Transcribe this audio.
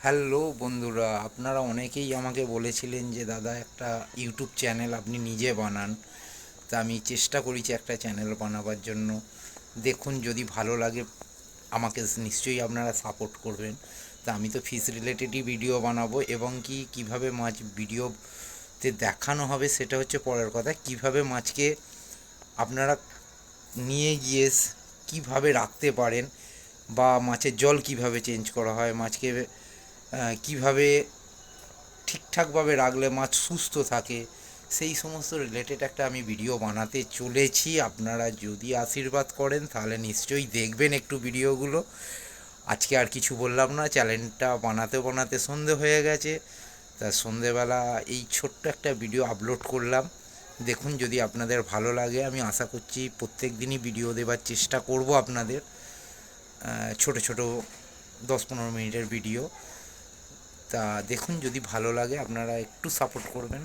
Hello বন্ধুরা, আপনারা অনেকেই আমাকে বলেছিলেন যে দাদা একটা ইউটিউব চ্যানেল আপনি নিজে বানান। তা আমি চেষ্টা করেছি একটা চ্যানেল বানাবার জন্য। দেখুন, যদি ভালো লাগে আমাকে নিশ্চয়ই আপনারা সাপোর্ট করবেন। তা আমি তো ফিশ রিলেটেডই ভিডিও বানাবো, এবং কীভাবে মাছ ভিডিওতে দেখানো হবে সেটা হচ্ছে পরের কথা। কিভাবে মাছকে আপনারা নিয়ে গিয়ে কীভাবে রাখতে পারেন, বা মাছের জল কিভাবে চেঞ্জ করা হয়, মাছকে কিভাবে ঠিকঠাকভাবে রাখলে মাছ সুস্থ থাকে, সেই সমস্ত রিলেটেড একটা আমি ভিডিও বানাতে চলেছি। আপনারা যদি আশীর্বাদ করেন তাহলে নিশ্চয়ই দেখবেন একটু ভিডিওগুলো। আজকে আর কিছু বললাম না, চ্যানেলটা বানাতে বানাতে সন্ধে হয়ে গেছে। তা সন্ধেবেলা এই ছোট্ট একটা ভিডিও আপলোড করলাম। দেখুন, যদি আপনাদের ভালো লাগে আমি আশা করছি প্রত্যেক দিনই ভিডিও দেওয়ার চেষ্টা করব আপনাদের। ছোট ছোট 10-15 মিনিটের ভিডিও। তা দেখুন, যদি ভালো লাগে আপনারা একটু সাপোর্ট করবেন।